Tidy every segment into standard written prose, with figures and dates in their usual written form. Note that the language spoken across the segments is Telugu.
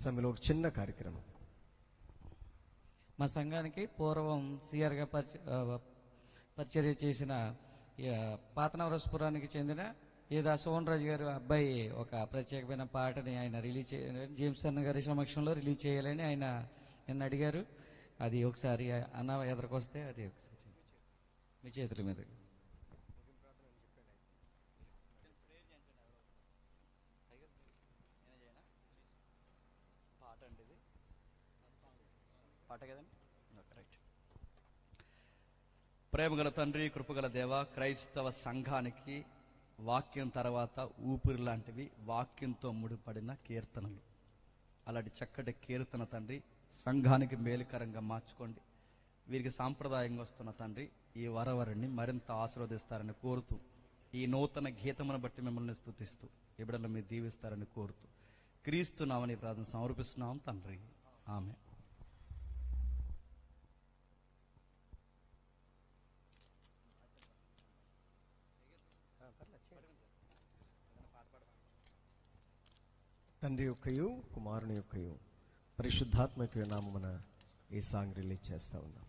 సమయంలో ఒక చిన్న కార్యక్రమం. మా సంఘానికి పూర్వం సిఆర్గా పరిచర్య చేసిన పాత నవరసపురానికి చెందిన ఏదా సోహన్ రాజు గారు అబ్బాయి ఒక ప్రత్యేకమైన పాటని ఆయన రిలీజ్ జేమ్స్ అన్న గారి సమక్షంలో రిలీజ్ చేయాలని ఆయన నిన్న అడిగారు. అది ఒకసారి అన్న ఎదురుకొస్తే అది ఒకసారి మీ చేతుల మీద. ప్రేమగల తండ్రి, కృపగల దేవ, క్రైస్తవ సంఘానికి వాక్యం తర్వాత ఊపిరి లాంటివి వాక్యంతో ముడిపడిన కీర్తనలు. అలాంటి చక్కటి కీర్తన తండ్రి సంఘానికి మేలుకరంగా మార్చుకోండి. వీరికి సాంప్రదాయంగా వస్తున్న తండ్రి ఈ వరవరిని మరింత ఆశీర్వదిస్తారని కోరుతూ, ఈ నూతన గీతమును బట్టి మిమ్మల్ని స్తుతిస్తూ ఈ బిడ్డలు మీరు దీవిస్తారని కోరుతూ క్రీస్తు నామని ప్రార్థన సమర్పిస్తున్నాం తండ్రి, ఆమె. తండ్రి యొక్కయు కుమారుని యొక్కయు పరిశుద్ధాత్మక నామమున ఈ సాంగ్ రిలీజ్ చేస్తా ఉన్నాం.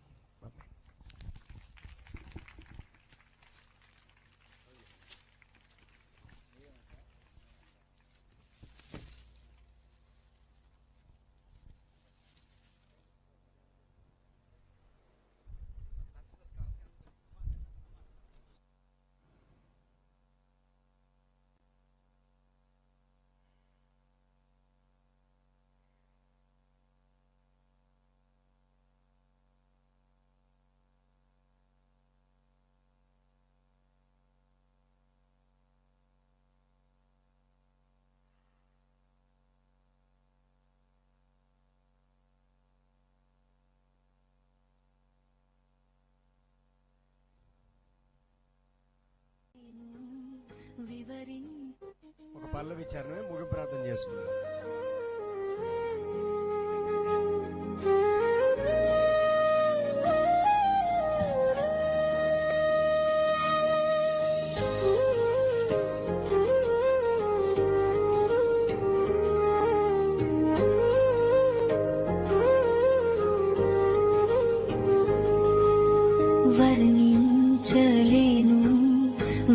ఒక పల్లవి చరణమే ముగింపు ప్రార్థన చేసుకుందాం. వర్ణించలేను,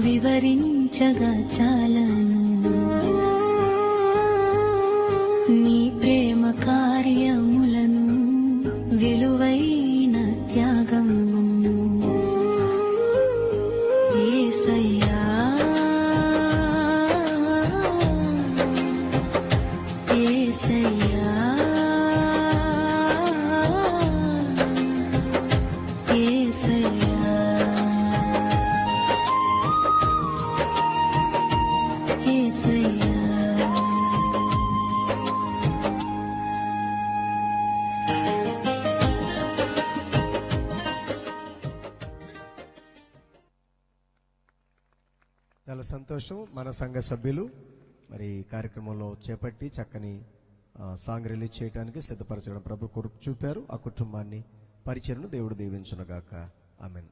వివరించగా చాలను నీ ప్రేమ కార్యములను, విలువైన త్యాగము. యేసయ్యా యేసయ్యా యేసయ్యా యేసయ్యా. చాలా సంతోషం. మన సంఘ సభ్యులు మరి ఈ కార్యక్రమంలో చేపట్టి చక్కని సాంగ్ రిలీజ్ చేయడానికి సిద్ధపరచడం ప్రభు కొరకు చూపారు. ఆ కుటుంబాన్ని పరిచయను దేవుడు దీవించునుగాక. ఆమేన్.